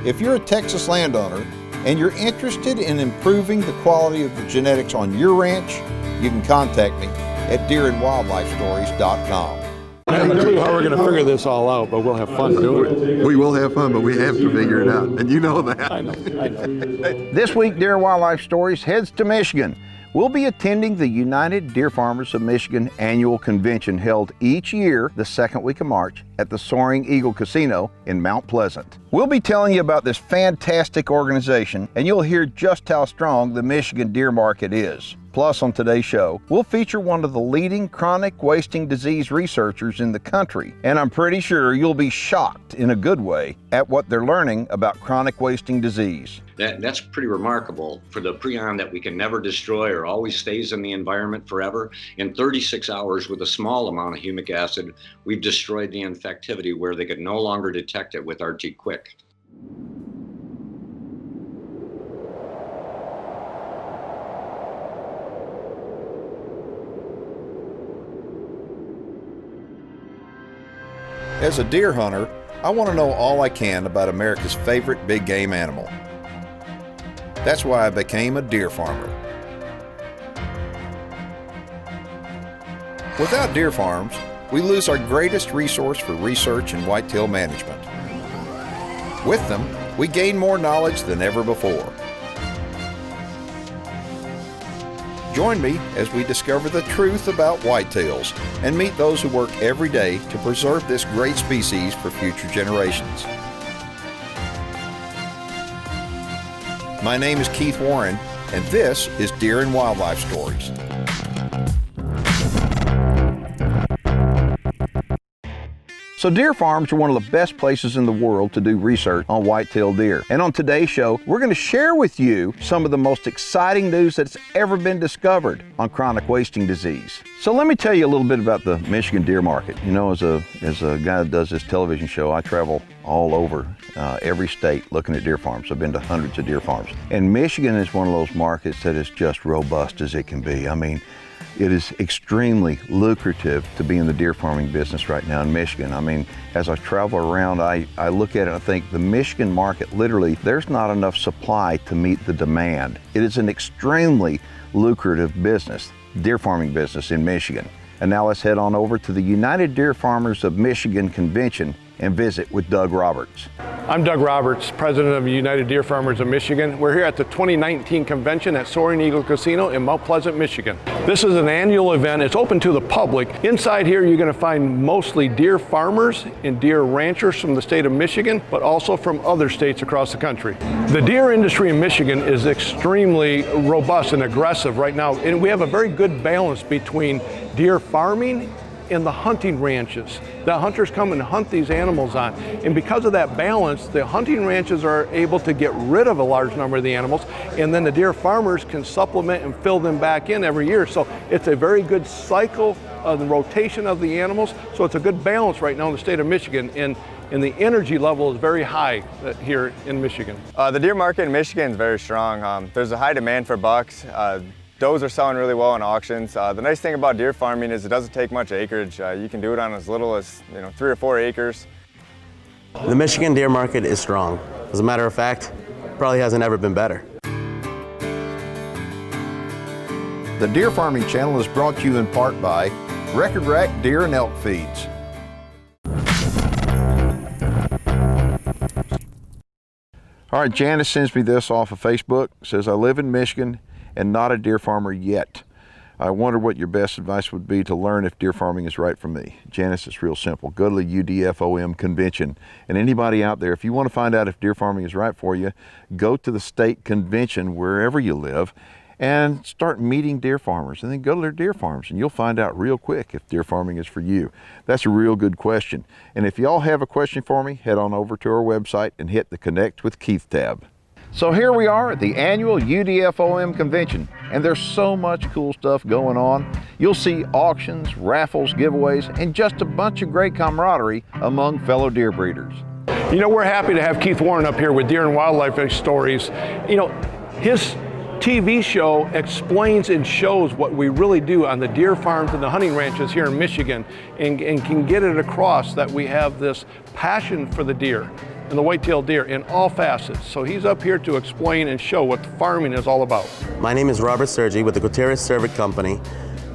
If you're a Texas landowner and you're interested in improving the quality of the genetics on your ranch, you can contact me at deerandwildlifestories.com. I have a clue how we're going to figure this all out, but we'll have fun doing it. We will have fun, but we have to figure it out, and you know that. I know. This week, Deer and Wildlife Stories heads to Michigan. We'll be attending the United Deer Farmers of Michigan annual convention held each year the second week of March at the Soaring Eagle Casino in Mount Pleasant. We'll be telling you about this fantastic organization, and you'll hear just how strong the Michigan deer market is. Plus, on today's show, we'll feature one of the leading chronic wasting disease researchers in the country, and I'm pretty sure you'll be shocked in a good way at what they're learning about chronic wasting disease. That's pretty remarkable for the prion that we can never destroy or always stays in the environment forever. In 36 hours with a small amount of humic acid, we've destroyed the infectivity where they could no longer detect it with RT Quick. As a deer hunter, I want to know all I can about America's favorite big game animal. That's why I became a deer farmer. Without deer farms, we lose our greatest resource for research and whitetail management. With them, we gain more knowledge than ever before. Join me as we discover the truth about whitetails and meet those who work every day to preserve this great species for future generations. My name is Keith Warren, and this is Deer and Wildlife Stories. So deer farms are one of the best places in the world to do research on white-tailed deer. And on today's show, we're going to share with you some of the most exciting news that's ever been discovered on chronic wasting disease. So let me tell you a little bit about the Michigan deer market. You know, as a guy that does this television show, I travel all over every state looking at deer farms. I've been to hundreds of deer farms. And Michigan is one of those markets that is just robust as it can be. I mean, it is extremely lucrative to be in the deer farming business right now in Michigan. I mean, as I travel around, I look at it and I think the Michigan market, literally, there's not enough supply to meet the demand. It is an extremely lucrative business, deer farming business in Michigan. And now let's head on over to the United Deer Farmers of Michigan convention and visit with Doug Roberts. I'm Doug Roberts, president of the United Deer Farmers of Michigan. We're here at the 2019 convention at Soaring Eagle Casino in Mount Pleasant, Michigan. This is an annual event. It's open to the public. Inside here, you're going to find mostly deer farmers and deer ranchers from the state of Michigan, but also from other states across the country. The deer industry in Michigan is extremely robust and aggressive right now, and we have a very good balance between deer farming in the hunting ranches. The hunters come and hunt these animals on. And because of that balance, the hunting ranches are able to get rid of a large number of the animals, and then the deer farmers can supplement and fill them back in every year. So it's a very good cycle of the rotation of the animals. So it's a good balance right now in the state of Michigan. And the energy level is very high here in Michigan. The deer market in Michigan is very strong. There's a high demand for bucks. Does are selling really well in auctions. The nice thing about deer farming is it doesn't take much acreage. You can do it on as little as 3 or 4 acres. The Michigan deer market is strong. As a matter of fact, probably hasn't ever been better. The Deer Farming Channel is brought to you in part by Record Rack Deer and Elk Feeds. All right, Janice sends me this off of Facebook. It says, I live in Michigan and not a deer farmer yet. I wonder what your best advice would be to learn if deer farming is right for me. Janice, it's real simple. Go to the UDFOM convention. And anybody out there, if you want to find out if deer farming is right for you, go to the state convention wherever you live and start meeting deer farmers, and then go to their deer farms, and you'll find out real quick if deer farming is for you. That's a real good question. And if y'all have a question for me, head on over to our website and hit the Connect with Keith tab. So here we are at the annual UDFOM convention, and there's so much cool stuff going on. You'll see auctions, raffles, giveaways, and just a bunch of great camaraderie among fellow deer breeders. You know, we're happy to have Keith Warren up here with Deer and Wildlife Stories. You know, his TV show explains and shows what we really do on the deer farms and the hunting ranches here in Michigan, and can get it across that we have this passion for the deer. and the white-tailed deer in all facets. So he's up here to explain and show what farming is all about. My name is Robert Sergi with the Gutierrez Cervic Company.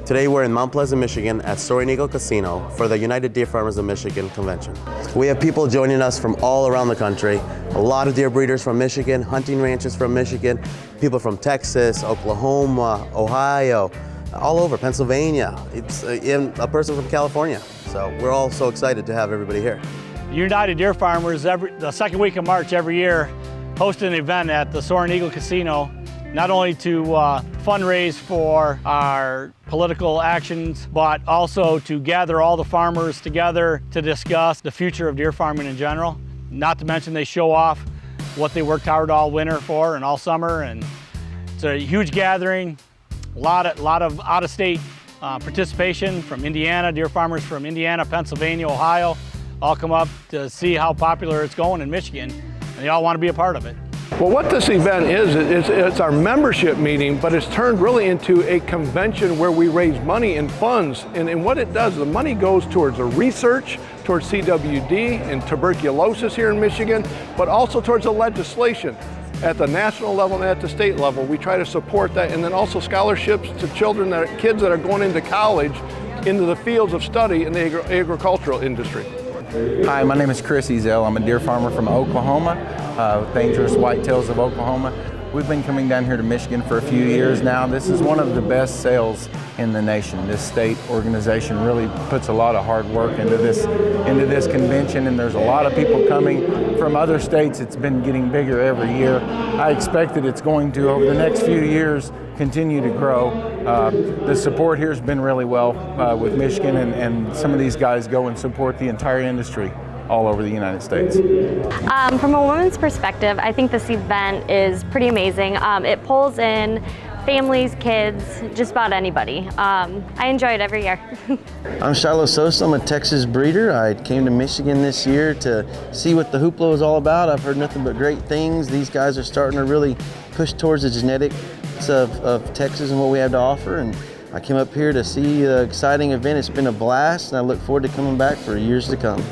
Today we're in Mount Pleasant, Michigan at Soaring Eagle Casino for the United Deer Farmers of Michigan convention. We have people joining us from all around the country. A lot of deer breeders from Michigan, hunting ranches from Michigan, people from Texas, Oklahoma, Ohio, all over, Pennsylvania, even a person from California. So we're all so excited to have everybody here. United Deer Farmers, the second week of March every year, host an event at the Soaring Eagle Casino, not only to fundraise for our political actions, but also to gather all the farmers together to discuss the future of deer farming in general. Not to mention they show off what they worked hard all winter for and all summer, and it's a huge gathering. A lot of out-of-state participation from Indiana, deer farmers from Indiana, Pennsylvania, Ohio, all come up to see how popular it's going in Michigan, and they all want to be a part of it. Well, what this event is, it's our membership meeting, but it's turned really into a convention where we raise money and funds. And what it does, the money goes towards the research, towards CWD and tuberculosis here in Michigan, but also towards the legislation. At the national level and at the state level, we try to support that, and then also scholarships to kids that are going into college, into the fields of study in the agricultural industry. Hi, my name is Chris Ezel. I'm a deer farmer from Oklahoma, Dangerous Whitetails of Oklahoma. We've been coming down here to Michigan for a few years now. This is one of the best sales in the nation. This state organization really puts a lot of hard work into this convention, and there's a lot of people coming from other states. It's been getting bigger every year. I expect that it's going to, over the next few years, continue to grow. The support here has been really well with Michigan, and some of these guys go and support the entire industry all over the United States. From a woman's perspective, I think this event is pretty amazing. It pulls in families, kids, just about anybody. I enjoy it every year. I'm Shiloh Sosa. I'm a Texas breeder. I came to Michigan this year to see what the hoopla is all about. I've heard nothing but great things. These guys are starting to really push towards the genetics of Texas and what we have to offer. And I came up here to see the exciting event. It's been a blast, and I look forward to coming back for years to come.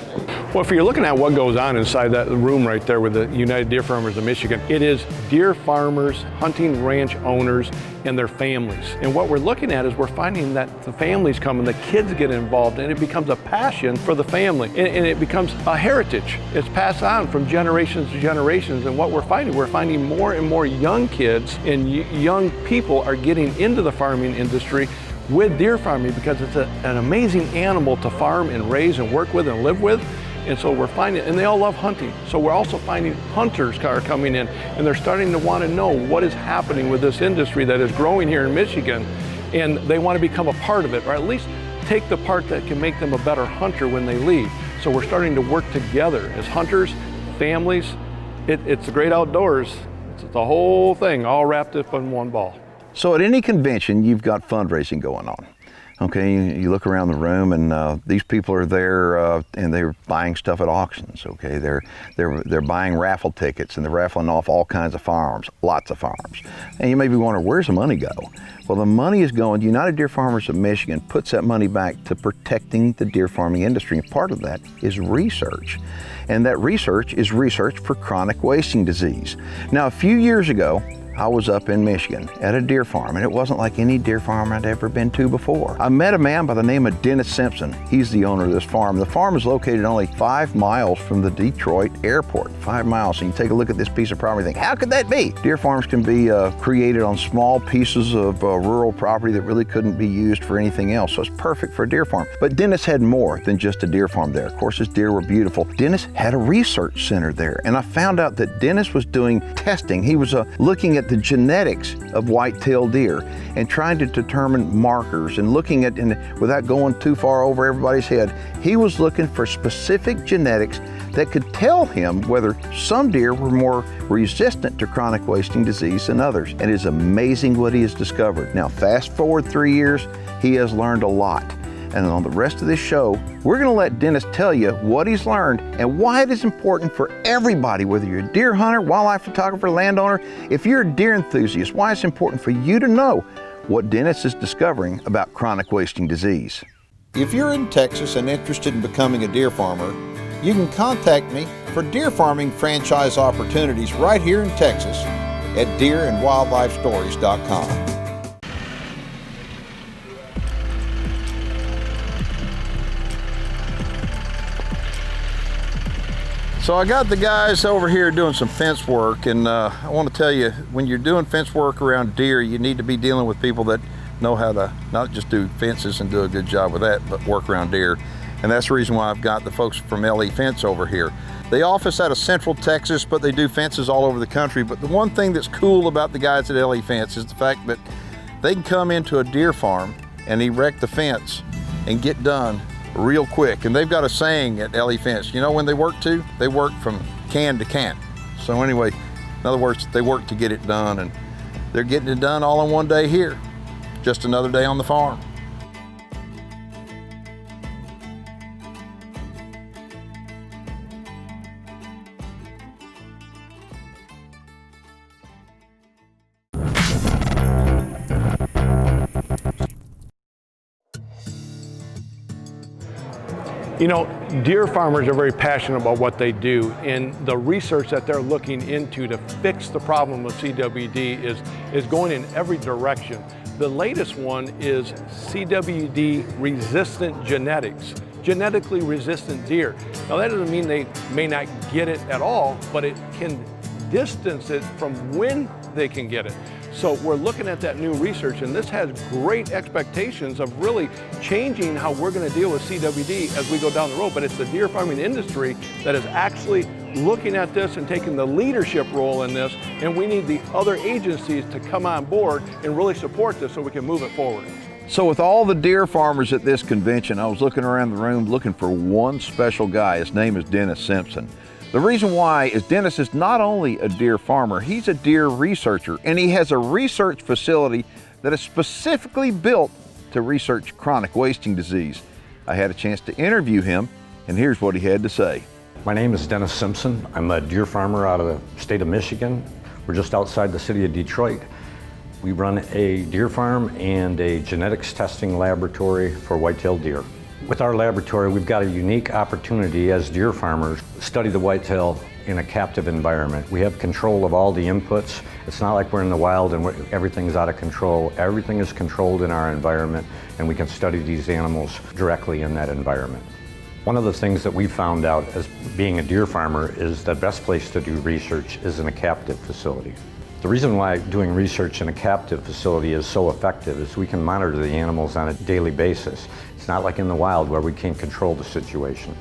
Well, if you're looking at what goes on inside that room right there with the United Deer Farmers of Michigan, it is deer farmers, hunting ranch owners, and their families. And what we're looking at is we're finding that the families come and the kids get involved, and it becomes a passion for the family, and it becomes a heritage. It's passed on from generations to generations, and what we're finding more and more young kids and young people are getting into the farming industry with deer farming because it's an amazing animal to farm and raise and work with and live with. And so we're finding, and they all love hunting. So we're also finding hunters are coming in, and they're starting to want to know what is happening with this industry that is growing here in Michigan, and they want to become a part of it, or at least take the part that can make them a better hunter when they leave. So we're starting to work together as hunters, families. It's the great outdoors. It's the whole thing all wrapped up in one ball. So at any convention, you've got fundraising going on. Okay, you look around the room, and these people are there, and they're buying stuff at auctions. Okay, they're buying raffle tickets, and they're raffling off all kinds of firearms, lots of firearms. And you may be wondering, where's the money go? Well, the money is going. United Deer Farmers of Michigan puts that money back to protecting the deer farming industry. And part of that is research, and that research is research for chronic wasting disease. Now, a few years ago, I was up in Michigan at a deer farm, and it wasn't like any deer farm I'd ever been to before. I met a man by the name of Dennis Simpson. He's the owner of this farm. The farm is located only 5 miles from the Detroit airport, 5 miles. And you take a look at this piece of property and think, how could that be? Deer farms can be created on small pieces of rural property that really couldn't be used for anything else. So it's perfect for a deer farm. But Dennis had more than just a deer farm there. Of course, his deer were beautiful. Dennis had a research center there, and I found out that Dennis was doing testing. He was looking at the genetics of white-tailed deer and trying to determine markers and looking at, and without going too far over everybody's head, he was looking for specific genetics that could tell him whether some deer were more resistant to chronic wasting disease than others. And it is amazing what he has discovered. Now, fast forward 3 years, he has learned a lot. And on the rest of this show, we're going to let Dennis tell you what he's learned and why it is important for everybody, whether you're a deer hunter, wildlife photographer, landowner, if you're a deer enthusiast, why it's important for you to know what Dennis is discovering about chronic wasting disease. If you're in Texas and interested in becoming a deer farmer, you can contact me for deer farming franchise opportunities right here in Texas at deerandwildlifestories.com. So I got the guys over here doing some fence work, and I want to tell you, when you're doing fence work around deer, you need to be dealing with people that know how to not just do fences and do a good job with that, but work around deer. And that's the reason why I've got the folks from LE Fence over here. They office out of Central Texas, but they do fences all over the country. But the one thing that's cool about the guys at LE Fence is the fact that they can come into a deer farm and erect the fence and get done real quick. And they've got a saying at LE Fence, you know when they work to? They work from can to can. So anyway, in other words, they work to get it done, and they're getting it done all in one day here. Just another day on the farm. You know, deer farmers are very passionate about what they do, and the research that they're looking into to fix the problem of CWD is going in every direction. The latest one is CWD resistant genetics, genetically resistant deer. Now that doesn't mean they may not get it at all, but it can distance it from when they can get it. So we're looking at that new research, and this has great expectations of really changing how we're going to deal with CWD as we go down the road. But it's the deer farming industry that is actually looking at this and taking the leadership role in this, and we need the other agencies to come on board and really support this so we can move it forward. So with all the deer farmers at this convention, I was looking around the room looking for one special guy. His name is Dennis Simpson. The reason why is Dennis is not only a deer farmer, he's a deer researcher, and he has a research facility that is specifically built to research chronic wasting disease. I had a chance to interview him, and here's what he had to say. My name is Dennis Simpson. I'm a deer farmer out of the state of Michigan. We're just outside the city of Detroit. We run a deer farm and a genetics testing laboratory for white-tailed deer. With our laboratory, we've got a unique opportunity as deer farmers to study the whitetail in a captive environment. We have control of all the inputs. It's not like we're in the wild and everything's out of control. Everything is controlled in our environment, and we can study these animals directly in that environment. One of the things that we found out as being a deer farmer is the best place to do research is in a captive facility. The reason why doing research in a captive facility is so effective is we can monitor the animals on a daily basis. It's not like in the wild where we can't control the situation.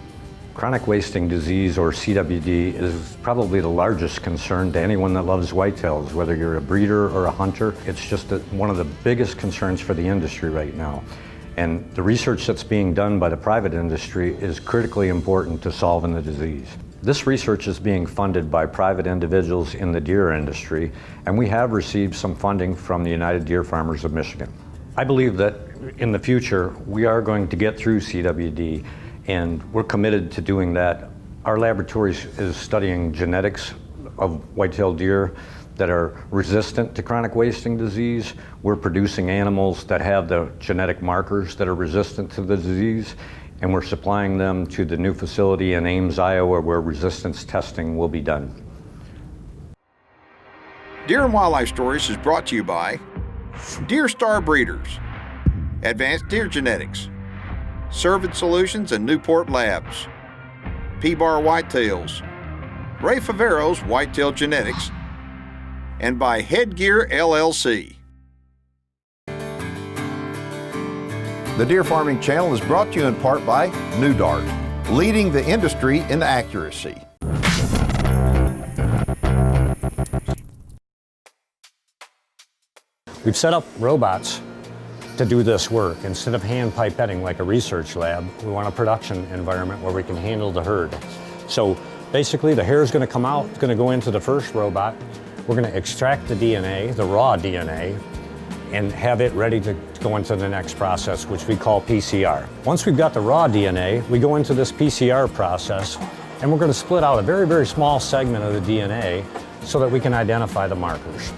Chronic wasting disease, or CWD, is probably the largest concern to anyone that loves whitetails, whether you're a breeder or a hunter. It's just one of the biggest concerns for the industry right now. And the research that's being done by the private industry is critically important to solving the disease. This research is being funded by private individuals in the deer industry, and we have received some funding from the United Deer Farmers of Michigan. I believe that in the future, we are going to get through CWD, and we're committed to doing that. Our laboratory is studying genetics of white-tailed deer that are resistant to chronic wasting disease. We're producing animals that have the genetic markers that are resistant to the disease, and we're supplying them to the new facility in Ames, Iowa, where resistance testing will be done. Deer and Wildlife Stories is brought to you by Deer Star Breeders, Advanced Deer Genetics, Servid Solutions and Newport Labs, P-Bar Whitetails, Ray Favero's Whitetail Genetics, and by Headgear LLC. The Deer Farming Channel is brought to you in part by New Dart, leading the industry in accuracy. We've set up robots to do this work. Instead of hand pipetting like a research lab, we want a production environment where we can handle the herd. So basically the hair is going to come out, it's going to go into the first robot. We're going to extract the DNA, the raw DNA, and have it ready to go into the next process, which we call PCR. Once we've got the raw DNA, we go into this PCR process, and we're going to split out a very, very small segment of the DNA so that we can identify the markers.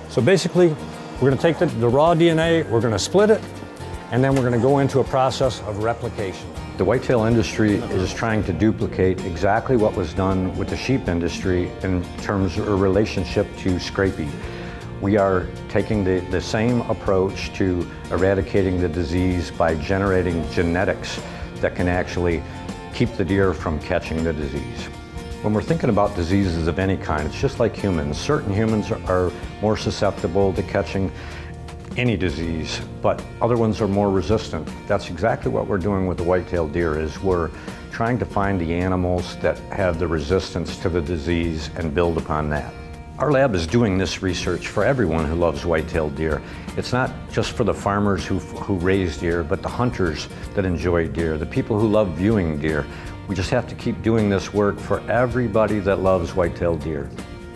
So basically, we're going to take the raw DNA, we're going to split it, and then we're going to go into a process of replication. The whitetail industry is trying to duplicate exactly what was done with the sheep industry in terms of a relationship to scrapie. We are taking the same approach to eradicating the disease by generating genetics that can actually keep the deer from catching the disease. When we're thinking about diseases of any kind, it's just like humans. Certain humans are more susceptible to catching any disease, but other ones are more resistant. That's exactly what we're doing with the white-tailed deer, is we're trying to find the animals that have the resistance to the disease and build upon that. Our lab is doing this research for everyone who loves white-tailed deer. It's not just for the farmers who raise deer, but the hunters that enjoy deer, the people who love viewing deer. We just have to keep doing this work for everybody that loves white-tailed deer.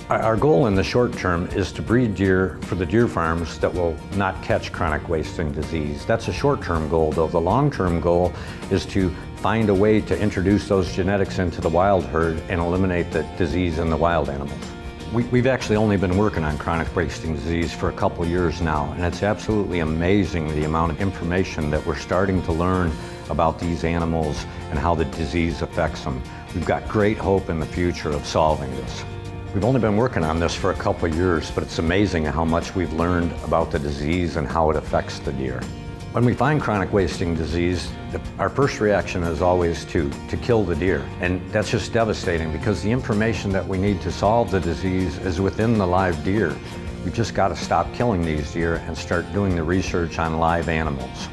Our goal in the short term is to breed deer for the deer farms that will not catch chronic wasting disease. That's a short-term goal, though. The long-term goal is to find a way to introduce those genetics into the wild herd and eliminate the disease in the wild animals. We've actually only been working on chronic wasting disease for a couple years now, and it's absolutely amazing the amount of information that we're starting to learn about these animals and how the disease affects them. We've got great hope in the future of solving this. We've only been working on this for a couple of years, but it's amazing how much we've learned about the disease and how it affects the deer. When we find chronic wasting disease, our first reaction is always to kill the deer. And that's just devastating because the information that we need to solve the disease is within the live deer. We've just got to stop killing these deer and start doing the research on live animals.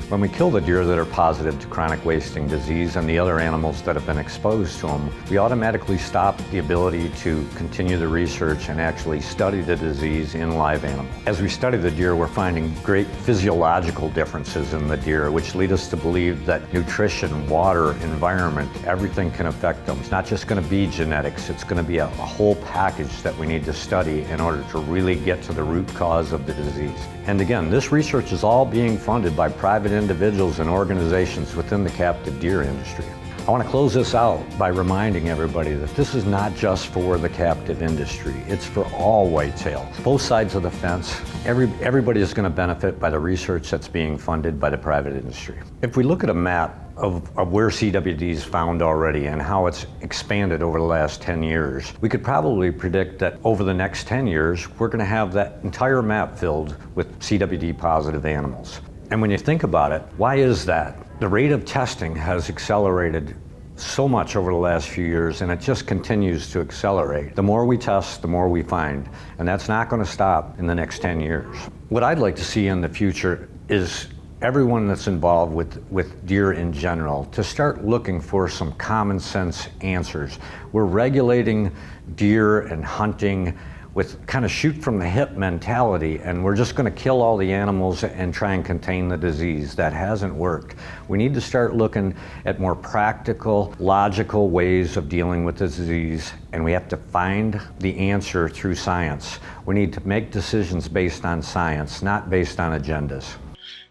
When we kill the deer that are positive to chronic wasting disease and the other animals that have been exposed to them, we automatically stop the ability to continue the research and actually study the disease in live animals. As we study the deer, we're finding great physiological differences in the deer, which lead us to believe that nutrition, water, environment, everything can affect them. It's not just going to be genetics, it's going to be a whole package that we need to study in order to really get to the root cause of the disease. And again, this research is all being funded by private individuals and organizations within the captive deer industry. I want to close this out by reminding everybody that this is not just for the captive industry, it's for all whitetail. Both sides of the fence, everybody is going to benefit by the research that's being funded by the private industry. If we look at a map of where CWD is found already and how it's expanded over the last 10 years, we could probably predict that over the next 10 years, we're going to have that entire map filled with CWD positive animals. And when you think about it, why is that? The rate of testing has accelerated so much over the last few years, and it just continues to accelerate. The more we test, the more we find, and that's not going to stop in the next 10 years. What I'd like to see in the future is everyone that's involved with deer in general to start looking for some common sense answers. We're regulating deer and hunting with kind of shoot from the hip mentality, and we're just going to kill all the animals and try and contain the disease. That hasn't worked. We need to start looking at more practical, logical ways of dealing with the disease, and we have to find the answer through science. We need to make decisions based on science, not based on agendas.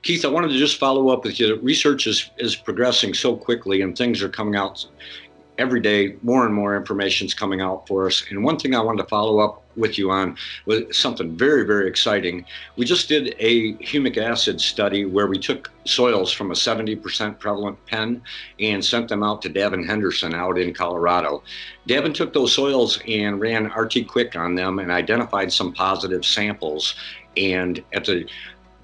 Keith, I wanted to just follow up with you. Research is progressing so quickly and things are coming out every day. More and more information is coming out for us. And one thing I wanted to follow up with you on was something very, very exciting. We just did a humic acid study where we took soils from a 70% prevalent pen and sent them out to Davin Henderson out in Colorado. Davin took those soils and ran RT Quick on them and identified some positive samples. And at the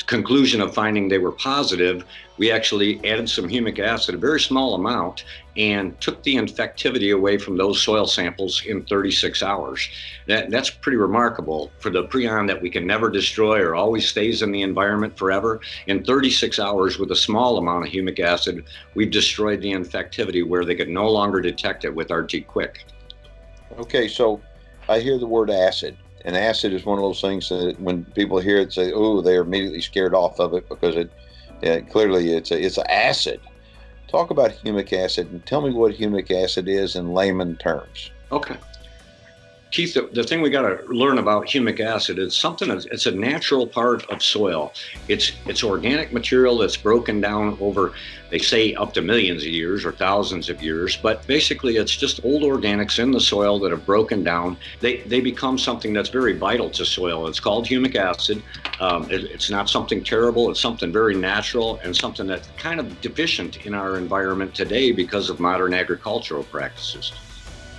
conclusion of finding they were positive, we actually added some humic acid, a very small amount, and took the infectivity away from those soil samples in 36 hours. That's pretty remarkable for the prion that we can never destroy or always stays in the environment forever. In 36 hours with a small amount of humic acid, we've destroyed the infectivity where they could no longer detect it with RT Quick. Okay, so I hear the word acid. And acid is one of those things that when people hear it say, oh, they're immediately scared off of it because clearly it's an acid. Talk about humic acid and tell me what humic acid is in layman terms. Okay. Keith, the thing we got to learn about humic acid is something it's a natural part of soil. It's organic material that's broken down over, they say, up to millions of years or thousands of years, but basically it's just old organics in the soil that have broken down. They become something that's very vital to soil. It's called humic acid. It's not something terrible. It's something very natural and something that's kind of deficient in our environment today because of modern agricultural practices.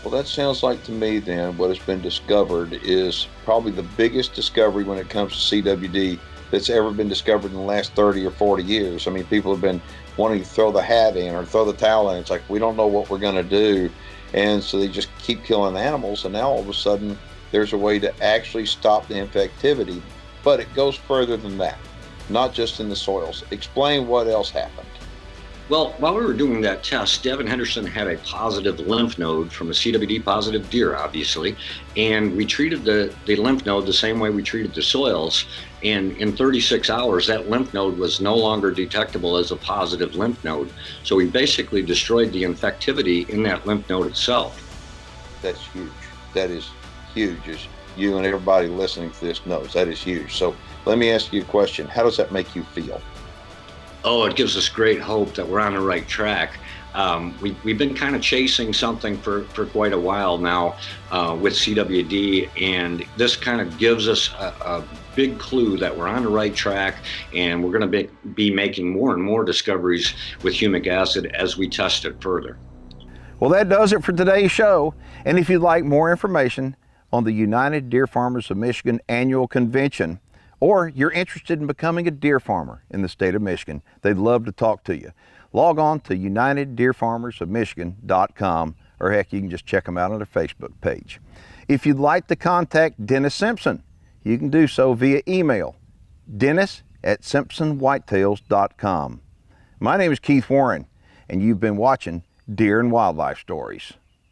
Well, that sounds like to me then what has been discovered is probably the biggest discovery when it comes to CWD that's ever been discovered in the last 30 or 40 years. I mean, people have been wanting to throw the hat in or throw the towel in. It's like, we don't know what we're going to do. And so they just keep killing animals. And now all of a sudden there's a way to actually stop the infectivity. But it goes further than that, not just in the soils. Explain what else happened. Well, while we were doing that test, Devin Henderson had a positive lymph node from a CWD positive deer, obviously, and we treated the lymph node the same way we treated the soils, and in 36 hours, that lymph node was no longer detectable as a positive lymph node. So we basically destroyed the infectivity in that lymph node itself. That's huge. That is huge, as you and everybody listening to this knows. That is huge. So let me ask you a question. How does that make you feel? Oh, it gives us great hope that we're on the right track. We've been kind of chasing something for quite a while now with CWD, and this kind of gives us a big clue that we're on the right track, and we're going to be making more and more discoveries with humic acid as we test it further. Well, that does it for today's show. And if you'd like more information on the United Deer Farmers of Michigan Annual Convention, or you're interested in becoming a deer farmer in the state of Michigan, they'd love to talk to you. Log on to UnitedDeerFarmersOfMichigan.com, or heck, you can just check them out on their Facebook page. If you'd like to contact Dennis Simpson, you can do so via email, dennis@simpsonwhitetails.com. My name is Keith Warren, and you've been watching Deer and Wildlife Stories.